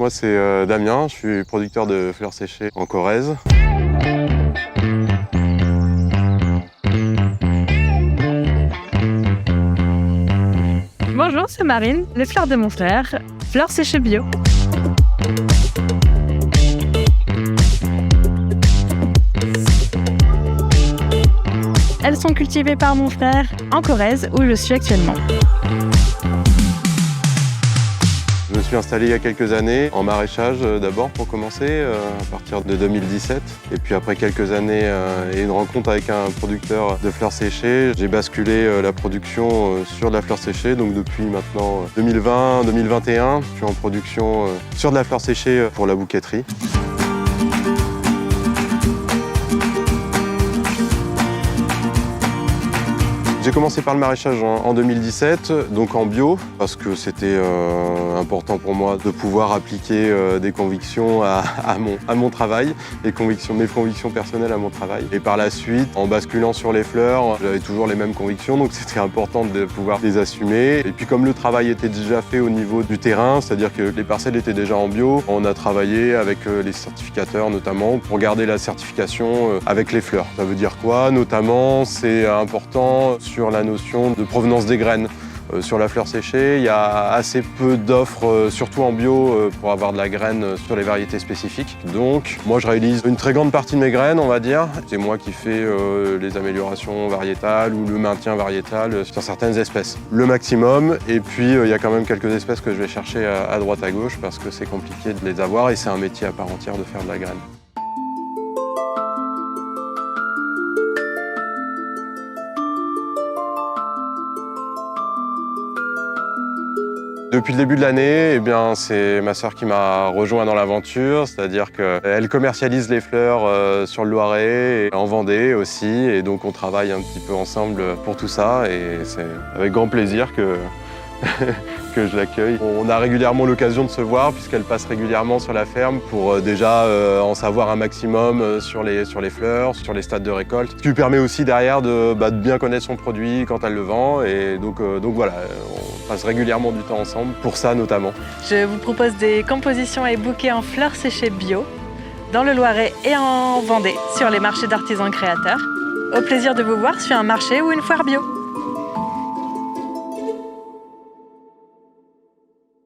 Moi c'est Damien, je suis producteur de fleurs séchées en Corrèze. Bonjour, c'est Marine, les fleurs de mon frère, fleurs séchées bio. Elles sont cultivées par mon frère en Corrèze où je suis actuellement. Je me suis installé il y a quelques années en maraîchage d'abord pour commencer, à partir de 2017. Et puis après quelques années et une rencontre avec un producteur de fleurs séchées, j'ai basculé la production sur de la fleur séchée. Donc depuis maintenant 2020-2021, je suis en production sur de la fleur séchée pour la bouquetterie. J'ai commencé par le maraîchage en 2017, donc en bio, parce que c'était important pour moi de pouvoir appliquer des convictions à mon travail, mes convictions personnelles à mon travail. Et par la suite, en basculant sur les fleurs, j'avais toujours les mêmes convictions, donc c'était important de pouvoir les assumer. Et puis comme le travail était déjà fait au niveau du terrain, c'est-à-dire que les parcelles étaient déjà en bio, on a travaillé avec les certificateurs notamment pour garder la certification avec les fleurs. Ça veut dire quoi? Notamment, c'est important sur la notion de provenance des graines. Sur la fleur séchée, il y a assez peu d'offres, surtout en bio, pour avoir de la graine sur les variétés spécifiques. Donc, moi, je réalise une très grande partie de mes graines, on va dire. C'est moi qui fais les améliorations variétales ou le maintien variétal sur certaines espèces. Le maximum, et puis il y a quand même quelques espèces que je vais chercher à droite à gauche parce que c'est compliqué de les avoir et c'est un métier à part entière de faire de la graine. Depuis le début de l'année, c'est ma sœur qui m'a rejoint dans l'aventure, c'est-à-dire qu'elle commercialise les fleurs sur le Loiret et en Vendée aussi, et donc on travaille un petit peu ensemble pour tout ça, et c'est avec grand plaisir que je l'accueille. On a régulièrement l'occasion de se voir puisqu'elle passe régulièrement sur la ferme pour déjà en savoir un maximum sur les fleurs, sur les stades de récolte. Ce qui lui permet aussi derrière de bien connaître son produit quand elle le vend. Et donc voilà, on passe régulièrement du temps ensemble, pour ça notamment. Je vous propose des compositions et bouquets en fleurs séchées bio, dans le Loiret et en Vendée, sur les marchés d'artisans créateurs. Au plaisir de vous voir sur un marché ou une foire bio.